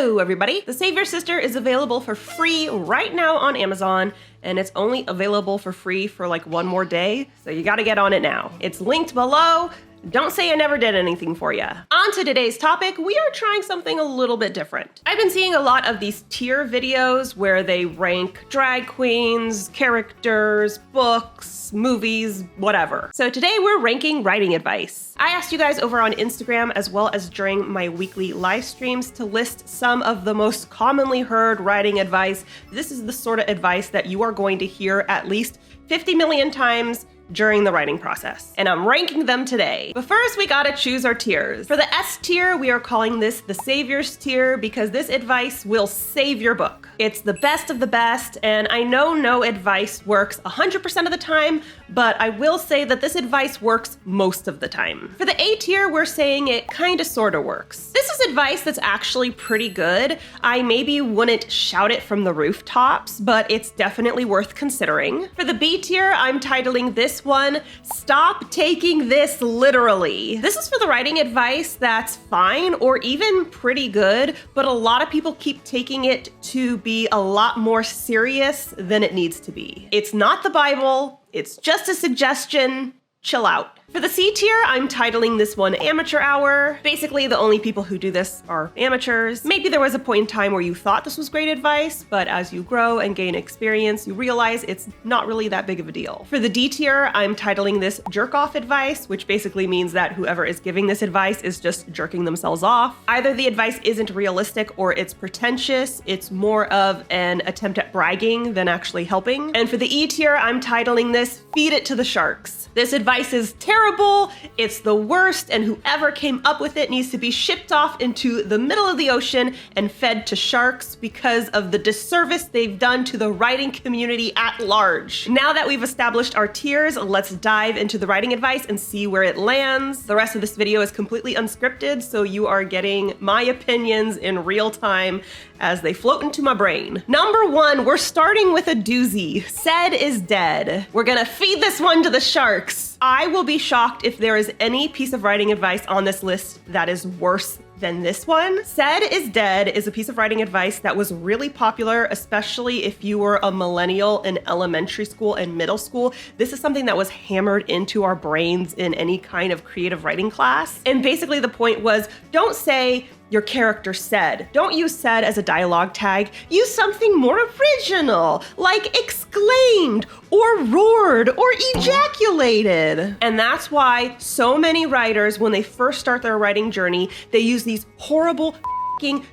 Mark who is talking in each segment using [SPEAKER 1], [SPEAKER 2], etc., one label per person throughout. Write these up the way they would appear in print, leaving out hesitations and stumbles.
[SPEAKER 1] Hello, everybody. The Save Your Sister is available for free right now on Amazon, and it's only available for free for like one more day, so you gotta get on it now. It's linked below. Don't say I never did anything for you. On to today's topic, we are trying something a little bit different. I've been seeing a lot of these tier videos where they rank drag queens, characters, books, movies, whatever. So today we're ranking writing advice. I asked you guys over on Instagram as well as during my weekly live streams to list some of the most commonly heard writing advice. This is the sort of advice that you are going to hear at least 50 million times during the writing process, and I'm ranking them today. But first, we gotta choose our tiers. For the S tier, we are calling this the Saviors tier because this advice will save your book. It's the best of the best, and I know no advice works 100% of the time, but I will say that this advice works most of the time. For the A tier, we're saying it kinda sorta works. This is advice that's actually pretty good. I maybe wouldn't shout it from the rooftops, but it's definitely worth considering. For the B tier, I'm titling this one, Stop Taking This Literally. This is for the writing advice that's fine or even pretty good, but a lot of people keep taking it to be a lot more serious than it needs to be. It's not the Bible, it's just a suggestion. Chill out. For the C tier, I'm titling this one Amateur Hour. Basically, the only people who do this are amateurs. Maybe there was a point in time where you thought this was great advice, but as you grow and gain experience, you realize it's not really that big of a deal. For the D tier, I'm titling this Jerk Off Advice, which basically means that whoever is giving this advice is just jerking themselves off. Either the advice isn't realistic or it's pretentious. It's more of an attempt at bragging than actually helping. And for the E tier, I'm titling this Feed It to the Sharks. This advice is terrible, it's the worst, and whoever came up with it needs to be shipped off into the middle of the ocean and fed to sharks because of the disservice they've done to the writing community at large. Now that we've established our tiers, let's dive into the writing advice and see where it lands. The rest of this video is completely unscripted, so you are getting my opinions in real time as they float into my brain. Number one, we're starting with a doozy. Said is dead. We're gonna feed this one to the sharks. I will be shocked if there is any piece of writing advice on this list that is worse than this one. Said is dead is a piece of writing advice that was really popular, especially if you were a millennial in elementary school and middle school. This is something that was hammered into our brains in any kind of creative writing class. And basically the point was, don't say your character said. Don't use said as a dialogue tag. Use something more original, like exclaimed or roared or ejaculated. And that's why so many writers, when they first start their writing journey, they use these horrible,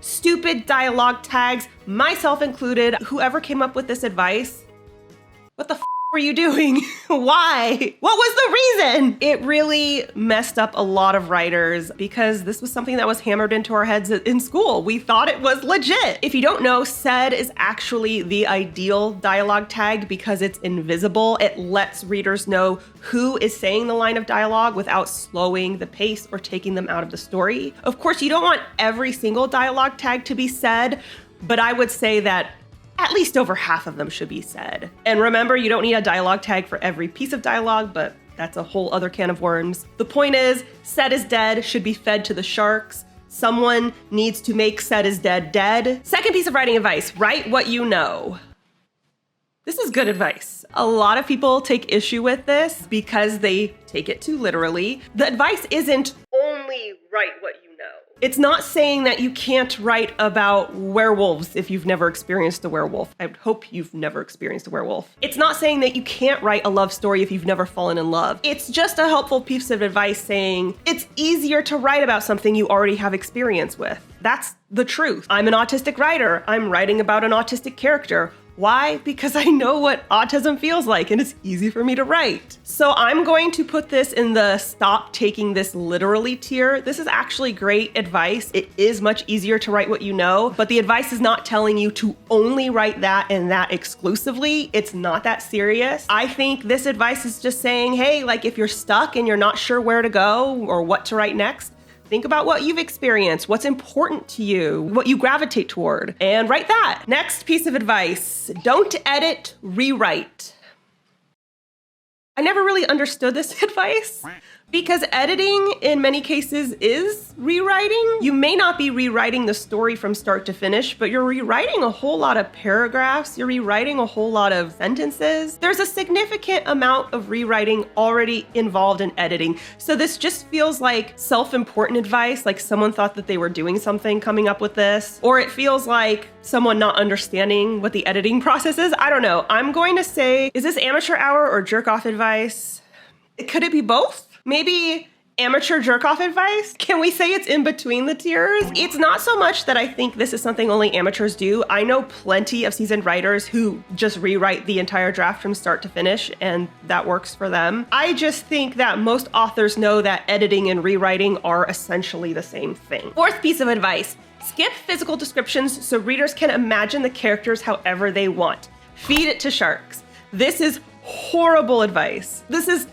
[SPEAKER 1] stupid dialogue tags, myself included. Whoever came up with this advice, what the were you doing? Why? What was the reason? It really messed up a lot of writers because this was something that was hammered into our heads in school. We thought it was legit. If you don't know, said is actually the ideal dialogue tag because it's invisible. It lets readers know who is saying the line of dialogue without slowing the pace or taking them out of the story. Of course, you don't want every single dialogue tag to be said, but I would say that at least over half of them should be said. And remember, you don't need a dialogue tag for every piece of dialogue, but that's a whole other can of worms. The point is, said is dead should be fed to the sharks. Someone needs to make said is dead dead. Second piece of writing advice, write what you know. This is good advice. A lot of people take issue with this because they take it too literally. The advice isn't only write what you know. It's not saying that you can't write about werewolves if you've never experienced a werewolf. I hope you've never experienced a werewolf. It's not saying that you can't write a love story if you've never fallen in love. It's just a helpful piece of advice saying it's easier to write about something you already have experience with. That's the truth. I'm an autistic writer. I'm writing about an autistic character. Why? Because I know what autism feels like and it's easy for me to write. So I'm going to put this in the stop taking this literally tier. This is actually great advice. It is much easier to write what you know, but the advice is not telling you to only write that and that exclusively. It's not that serious. I think this advice is just saying, hey, like if you're stuck and you're not sure where to go or what to write next, think about what you've experienced, what's important to you, what you gravitate toward, and write that. Next piece of advice, don't edit, rewrite. I never really understood this advice Because editing in many cases is rewriting. You may not be rewriting the story from start to finish, but you're rewriting a whole lot of paragraphs. You're rewriting a whole lot of sentences. There's a significant amount of rewriting already involved in editing. So this just feels like self-important advice, like someone thought that they were doing something coming up with this, or it feels like someone not understanding what the editing process is. I don't know. I'm going to say, is this amateur hour or jerk off advice? Could it be both? Maybe amateur jerk-off advice? Can we say it's in between the tiers? It's not so much that I think this is something only amateurs do. I know plenty of seasoned writers who just rewrite the entire draft from start to finish, and that works for them. I just think that most authors know that editing and rewriting are essentially the same thing. Fourth piece of advice, skip physical descriptions so readers can imagine the characters however they want. Feed it to sharks. This is horrible advice. This is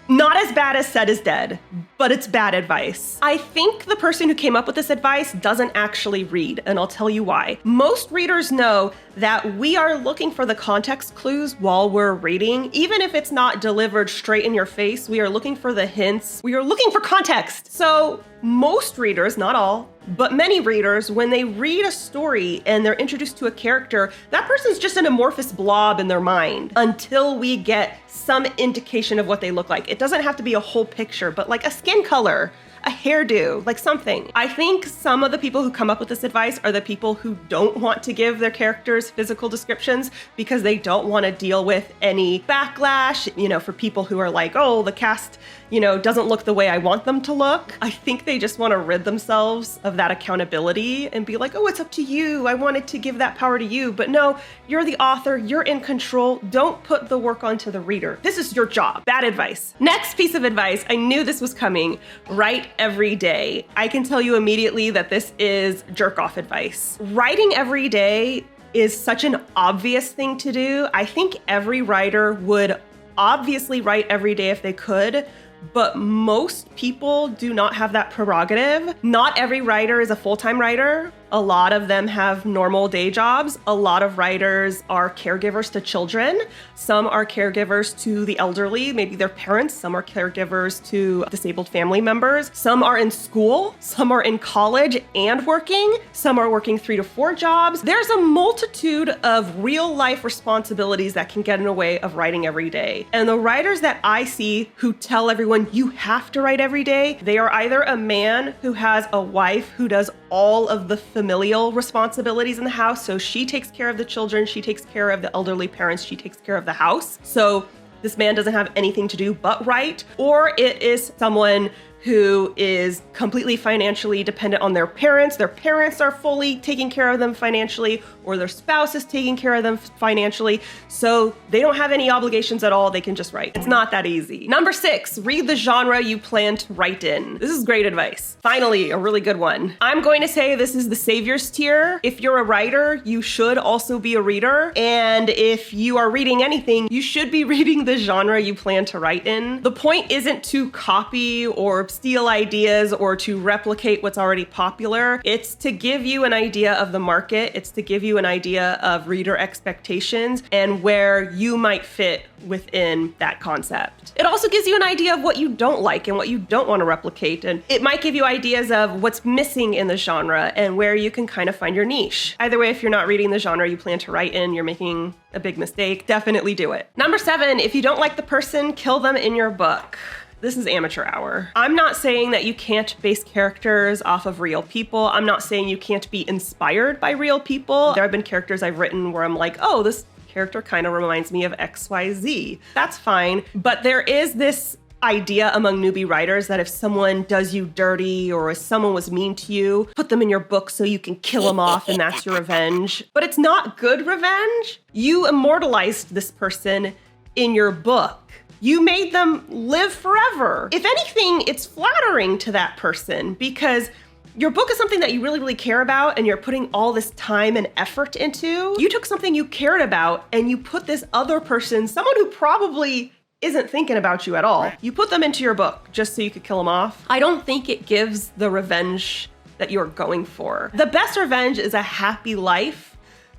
[SPEAKER 1] not as bad as Said is Dead, but it's bad advice. I think the person who came up with this advice doesn't actually read, and I'll tell you why. Most readers know that we are looking for the context clues while we're reading. Even if it's not delivered straight in your face, we are looking for the hints. We are looking for context. So most readers, not all, but many readers, when they read a story and they're introduced to a character, that person's just an amorphous blob in their mind until we get some indication of what they look like. It doesn't have to be a whole picture, but like a skin color, a hairdo, like something. I think some of the people who come up with this advice are the people who don't want to give their characters physical descriptions because they don't want to deal with any backlash, for people who are like, oh, the cast, doesn't look the way I want them to look. I think they just want to rid themselves of that accountability and be like, oh, it's up to you. I wanted to give that power to you. But no, you're the author, you're in control. Don't put the work onto the reader. This is your job. Bad advice. Next piece of advice, I knew this was coming. Write every day. I can tell you immediately that this is jerk-off advice. Writing every day is such an obvious thing to do. I think every writer would obviously write every day if they could, but most people do not have that prerogative. Not every writer is a full-time writer. A lot of them have normal day jobs. A lot of writers are caregivers to children. Some are caregivers to the elderly, maybe their parents. Some are caregivers to disabled family members. Some are in school. Some are in college and working. Some are working 3 to 4 jobs. There's a multitude of real life responsibilities that can get in the way of writing every day. And the writers that I see who tell everyone you have to write every day, they are either a man who has a wife who does all of the familial responsibilities in the house. So she takes care of the children, she takes care of the elderly parents, she takes care of the house. So this man doesn't have anything to do but write. Or it is someone who is completely financially dependent on their parents. Their parents are fully taking care of them financially, or their spouse is taking care of them financially. So they don't have any obligations at all. They can just write. It's not that easy. Number 6, read the genre you plan to write in. This is great advice. Finally, a really good one. I'm going to say this is the saviors tier. If you're a writer, you should also be a reader. And if you are reading anything, you should be reading the genre you plan to write in. The point isn't to copy or steal ideas or to replicate what's already popular. It's to give you an idea of the market. It's to give you an idea of reader expectations and where you might fit within that concept. It also gives you an idea of what you don't like and what you don't want to replicate. And it might give you ideas of what's missing in the genre and where you can kind of find your niche. Either way, if you're not reading the genre you plan to write in, you're making a big mistake. Definitely do it. Number 7, if you don't like the person, kill them in your book. This is amateur hour. I'm not saying that you can't base characters off of real people. I'm not saying you can't be inspired by real people. There have been characters I've written where I'm like, oh, this character kind of reminds me of XYZ. That's fine. But there is this idea among newbie writers that if someone does you dirty or if someone was mean to you, put them in your book so you can kill them off and that's your revenge. But it's not good revenge. You immortalized this person in your book. You made them live forever. If anything, it's flattering to that person because your book is something that you really, really care about and you're putting all this time and effort into. You took something you cared about and you put this other person, someone who probably isn't thinking about you at all, you put them into your book just so you could kill them off. I don't think it gives the revenge that you're going for. The best revenge is a happy life.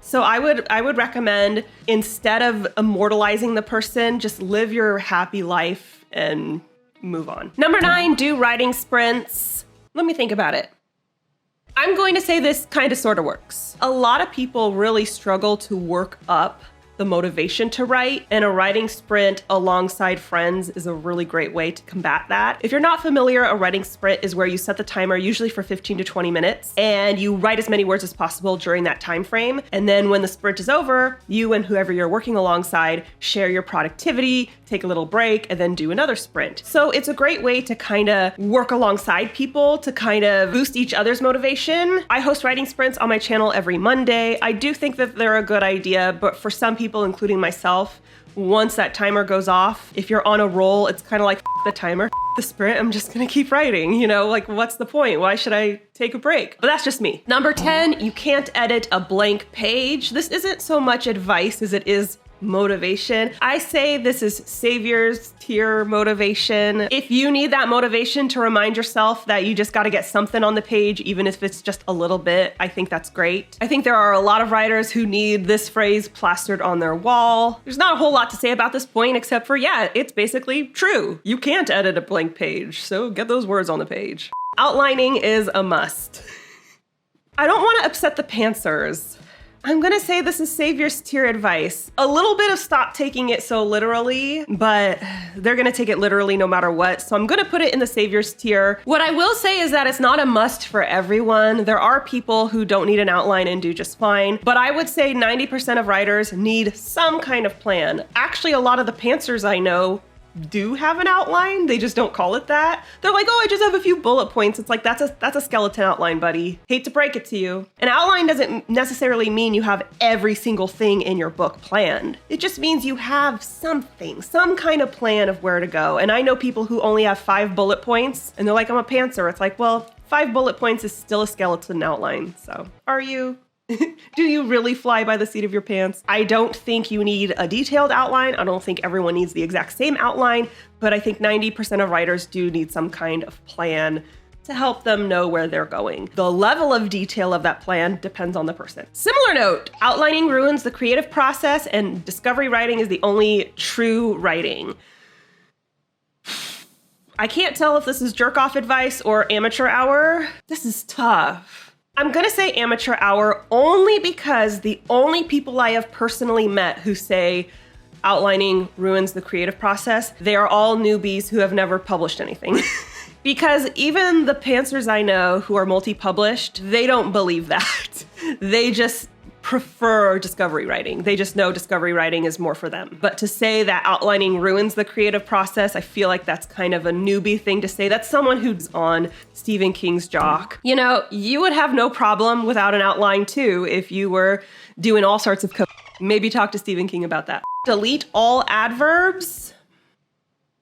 [SPEAKER 1] So I would recommend, instead of immortalizing the person, just live your happy life and move on. Number 9, do writing sprints. Let me think about it. I'm going to say this kind of sort of works. A lot of people really struggle to work up the motivation to write, and a writing sprint alongside friends is a really great way to combat that. If you're not familiar, a writing sprint is where you set the timer usually for 15 to 20 minutes and you write as many words as possible during that time frame. And then when the sprint is over, you and whoever you're working alongside share your productivity, take a little break, and then do another sprint. So it's a great way to kind of work alongside people to kind of boost each other's motivation. I host writing sprints on my channel every Monday. I do think that they're a good idea, but for some people, including myself, once that timer goes off, if you're on a roll, it's kind of like, the timer, the sprint, I'm just gonna keep writing, you know, like what's the point? Why should I take a break? But that's just me. Number 10, you can't edit a blank page. This isn't so much advice as it is motivation. I say this is savior's tier motivation. If you need that motivation to remind yourself that you just got to get something on the page, even if it's just a little bit, I think that's great. I think there are a lot of writers who need this phrase plastered on their wall. There's not a whole lot to say about this point except for, yeah, it's basically true. You can't edit a blank page, so get those words on the page. Outlining is a must. I don't want to upset the pantsers. I'm gonna say this is savior's tier advice. A little bit of stop taking it so literally, but they're gonna take it literally no matter what. So I'm gonna put it in the savior's tier. What I will say is that it's not a must for everyone. There are people who don't need an outline and do just fine, but I would say 90% of writers need some kind of plan. Actually, a lot of the pantsers I know do have an outline, they just don't call it that. They're like, oh, I just have a few bullet points. It's like, that's a skeleton outline, buddy. Hate to break it to you. An outline doesn't necessarily mean you have every single thing in your book planned. It just means you have something, some kind of plan of where to go. And I know people who only have 5 bullet points and they're like, I'm a pantser. It's like, well, 5 bullet points is still a skeleton outline. So are you? Do you really fly by the seat of your pants? I don't think you need a detailed outline. I don't think everyone needs the exact same outline, but I think 90% of writers do need some kind of plan to help them know where they're going. The level of detail of that plan depends on the person. Similar note, outlining ruins the creative process and discovery writing is the only true writing. I can't tell if this is jerk-off advice or amateur hour. This is tough. I'm gonna say amateur hour only because the only people I have personally met who say outlining ruins the creative process, they are all newbies who have never published anything. Because even the pantsers I know who are multi-published, they don't believe that. They just prefer discovery writing. They just know discovery writing is more for them. But to say that outlining ruins the creative process, I feel like that's kind of a newbie thing to say. That's someone who's on Stephen King's jock. You know, you would have no problem without an outline too if you were doing all sorts of maybe talk to Stephen King about that. Delete all adverbs.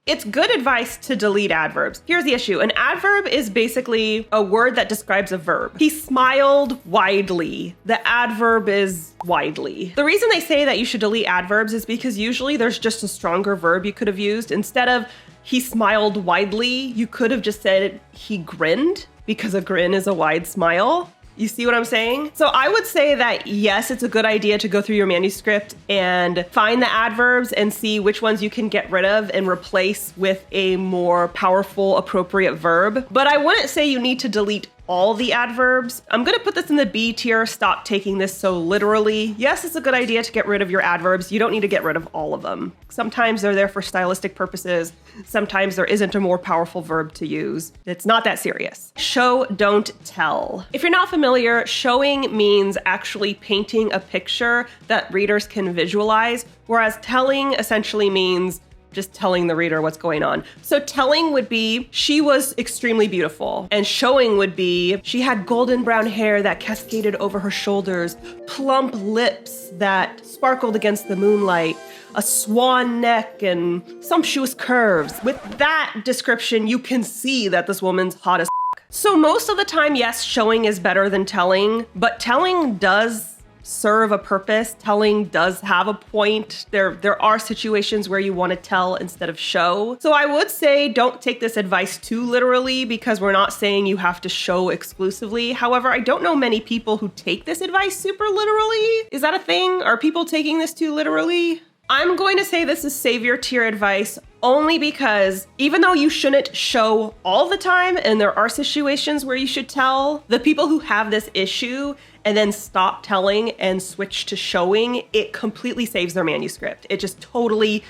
[SPEAKER 1] It's good advice to delete adverbs. Here's the issue. An adverb is basically a word that describes a verb. He smiled widely. The adverb is widely. The reason they say that you should delete adverbs is because usually there's just a stronger verb you could have used. Instead of he smiled widely, you could have just said he grinned, because a grin is a wide smile. You see what I'm saying? So I would say that yes, it's a good idea to go through your manuscript and find the adverbs and see which ones you can get rid of and replace with a more powerful, appropriate verb. But I wouldn't say you need to delete all the adverbs. I'm gonna put this in the B tier. Stop taking this so literally. Yes, it's a good idea to get rid of your adverbs. You don't need to get rid of all of them. Sometimes they're there for stylistic purposes. Sometimes there isn't a more powerful verb to use. It's not that serious. Show, don't tell. If you're not familiar, showing means actually painting a picture that readers can visualize, whereas telling essentially means just telling the reader what's going on. So telling would be, she was extremely beautiful. And showing would be, she had golden brown hair that cascaded over her shoulders, plump lips that sparkled against the moonlight, a swan neck, and sumptuous curves. With that description, you can see that this woman's hot as f***. So most of the time, yes, showing is better than telling, but telling does serve a purpose. Telling does have a point. There are situations where you want to tell instead of show. So I would say don't take this advice too literally, because we're not saying you have to show exclusively. However, I don't know many people who take this advice super literally. Is that a thing? Are people taking this too literally? I'm going to say this is savior tier advice only because even though you shouldn't show all the time, and there are situations where you should tell, the people who have this issue and then stop telling and switch to showing, it completely saves their manuscript. It just totally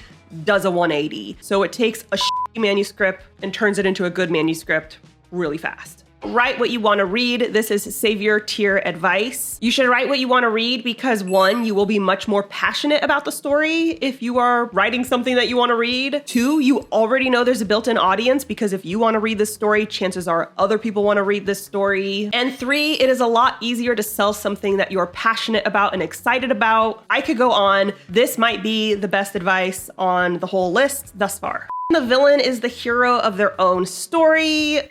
[SPEAKER 1] does a 180. So it takes a shitty manuscript and turns it into a good manuscript really fast. Write what you want to read. This is savior tier advice. You should write what you want to read because 1, you will be much more passionate about the story if you are writing something that you want to read. 2, you already know there's a built-in audience because if you want to read this story, chances are other people want to read this story. And 3, it is a lot easier to sell something that you're passionate about and excited about. I could go on. This might be the best advice on the whole list thus far. The villain is the hero of their own story.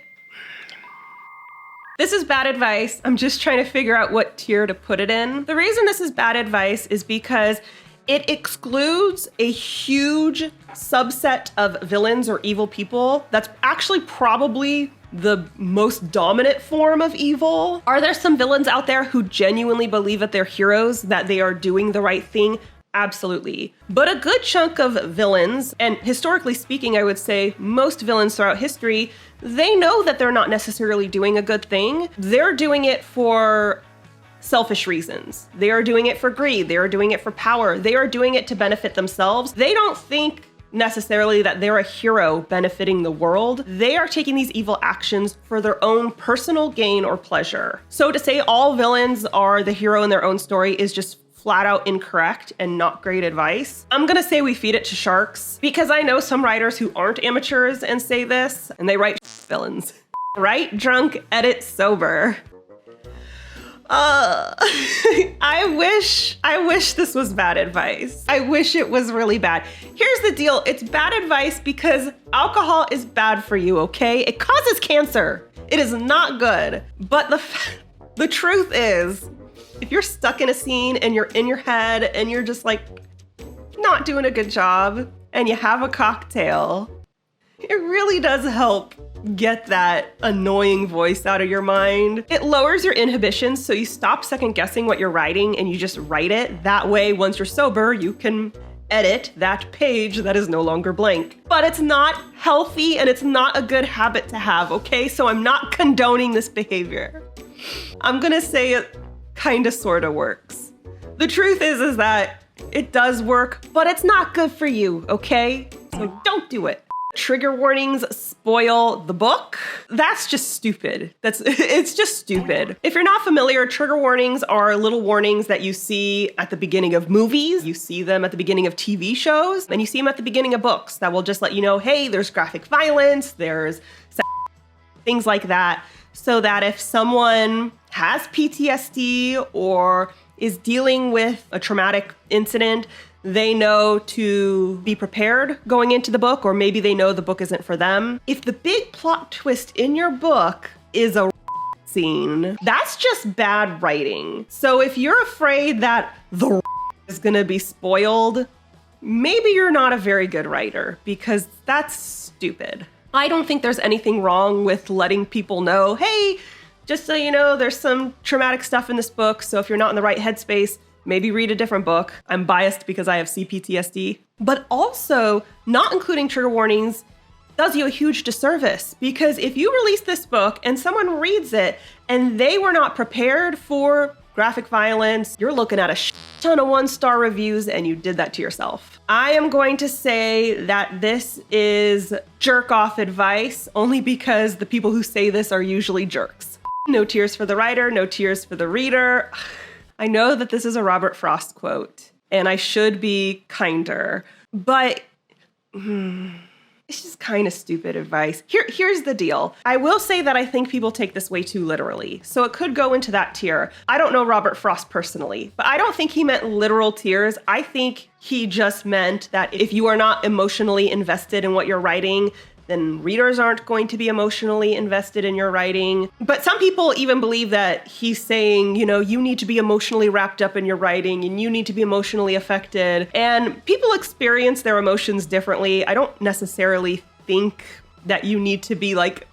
[SPEAKER 1] This is bad advice. I'm just trying to figure out what tier to put it in. The reason this is bad advice is because it excludes a huge subset of villains or evil people. That's actually probably the most dominant form of evil. Are there some villains out there who genuinely believe that they're heroes, that they are doing the right thing? Absolutely. But a good chunk of villains, and historically speaking, I would say most villains throughout history, they know that they're not necessarily doing a good thing. They're doing it for selfish reasons. They are doing it for greed. They are doing it for power. They are doing it to benefit themselves. They don't think necessarily that they're a hero benefiting the world. They are taking these evil actions for their own personal gain or pleasure. So to say all villains are the hero in their own story is just flat out incorrect and not great advice. I'm gonna say we feed it to sharks because I know some writers who aren't amateurs and say this, and they write villains. Write drunk, edit sober. I wish this was bad advice. I wish it was really bad. Here's the deal. It's bad advice because alcohol is bad for you, okay? It causes cancer. It is not good. But the truth is, if you're stuck in a scene and you're in your head and you're just like not doing a good job and you have a cocktail, it really does help get that annoying voice out of your mind. It lowers your inhibitions, so you stop second guessing what you're writing and you just write it. That way, once you're sober, you can edit that page that is no longer blank. But it's not healthy and it's not a good habit to have, okay? So I'm not condoning this behavior. I'm gonna say it kind of sort of works. The truth is that it does work, but it's not good for you, okay? So don't do it. Trigger warnings spoil the book. That's just stupid. It's just stupid. If you're not familiar, trigger warnings are little warnings that you see at the beginning of movies. You see them at the beginning of TV shows, and you see them at the beginning of books that will just let you know, hey, there's graphic violence, there's things like that, so that if someone has PTSD or is dealing with a traumatic incident, they know to be prepared going into the book, or maybe they know the book isn't for them. If the big plot twist in your book is a scene, that's just bad writing. So if you're afraid that the is gonna be spoiled, maybe you're not a very good writer because that's stupid. I don't think there's anything wrong with letting people know, hey, just so you know, there's some traumatic stuff in this book, so if you're not in the right headspace, maybe read a different book. I'm biased because I have CPTSD. But also, not including trigger warnings does you a huge disservice, because if you release this book and someone reads it and they were not prepared for graphic violence, you're looking at a ton of 1-star reviews and you did that to yourself. I am going to say that this is jerk off advice only because the people who say this are usually jerks. No tears for the writer, no tears for the reader. I know that this is a Robert Frost quote and I should be kinder, but it's just kind of stupid advice. Here's the deal. I will say that I think people take this way too literally, so it could go into that tier. I don't know Robert Frost personally, but I don't think he meant literal tears. I think he just meant that if you are not emotionally invested in what you're writing, then readers aren't going to be emotionally invested in your writing. But some people even believe that he's saying, you know, you need to be emotionally wrapped up in your writing and you need to be emotionally affected. And people experience their emotions differently. I don't necessarily think that you need to be like,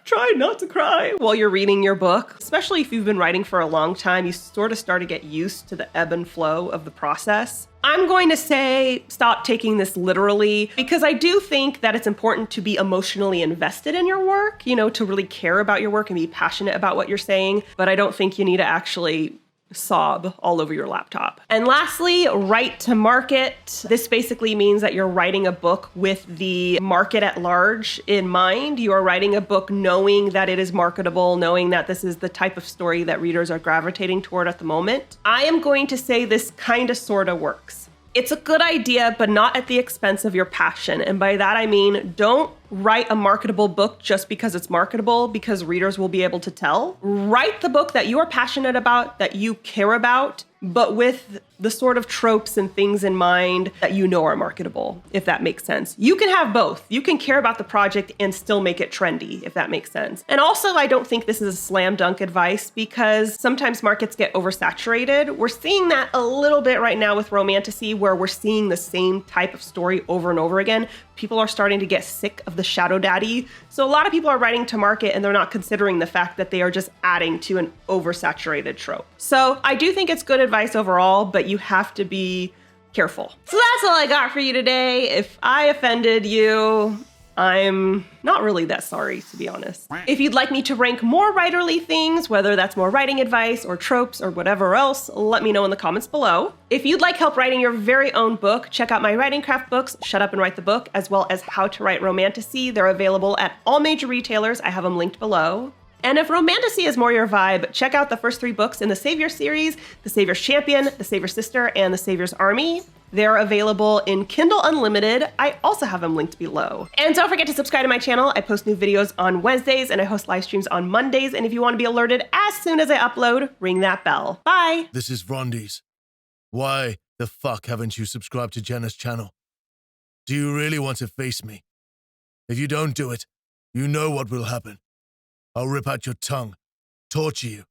[SPEAKER 1] try not to cry while you're reading your book. Especially if you've been writing for a long time, you sort of start to get used to the ebb and flow of the process. I'm going to say stop taking this literally because I do think that it's important to be emotionally invested in your work, to really care about your work and be passionate about what you're saying. But I don't think you need to actually sob all over your laptop. And lastly, write to market. This basically means that you're writing a book with the market at large in mind. You are writing a book knowing that it is marketable, knowing that this is the type of story that readers are gravitating toward at the moment. I am going to say this kind of sort of works. It's a good idea, but not at the expense of your passion. And by that, I mean, don't write a marketable book just because it's marketable, because readers will be able to tell. Write the book that you are passionate about, that you care about, but with the sort of tropes and things in mind that you know are marketable, if that makes sense. You can have both. You can care about the project and still make it trendy, if that makes sense. And also, I don't think this is a slam dunk advice because sometimes markets get oversaturated. We're seeing that a little bit right now with romantasy, where we're seeing the same type of story over and over again. People are starting to get sick of the shadow daddy. So a lot of people are writing to market and they're not considering the fact that they are just adding to an oversaturated trope. So I do think it's good advice overall, but you have to be careful. So that's all I got for you today. If I offended you, I'm not really that sorry, to be honest. If you'd like me to rank more writerly things, whether that's more writing advice or tropes or whatever else, let me know in the comments below. If you'd like help writing your very own book, check out my writing craft books, Shut Up and Write the Book, as well as How to Write Romantasy. They're available at all major retailers. I have them linked below. And if romantasy is more your vibe, check out the first 3 books in the Savior series, The Savior's Champion, The Savior's Sister, and The Savior's Army. They're available in Kindle Unlimited. I also have them linked below. And don't forget to subscribe to my channel. I post new videos on Wednesdays and I host live streams on Mondays. And if you want to be alerted as soon as I upload, ring that bell. Bye.
[SPEAKER 2] This is Rondies. Why the fuck haven't you subscribed to Jenna's channel? Do you really want to face me? If you don't do it, you know what will happen. I'll rip out your tongue, torture you,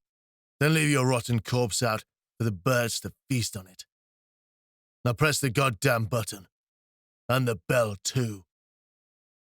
[SPEAKER 2] then leave your rotten corpse out for the birds to feast on it. Now press the goddamn button. And the bell too.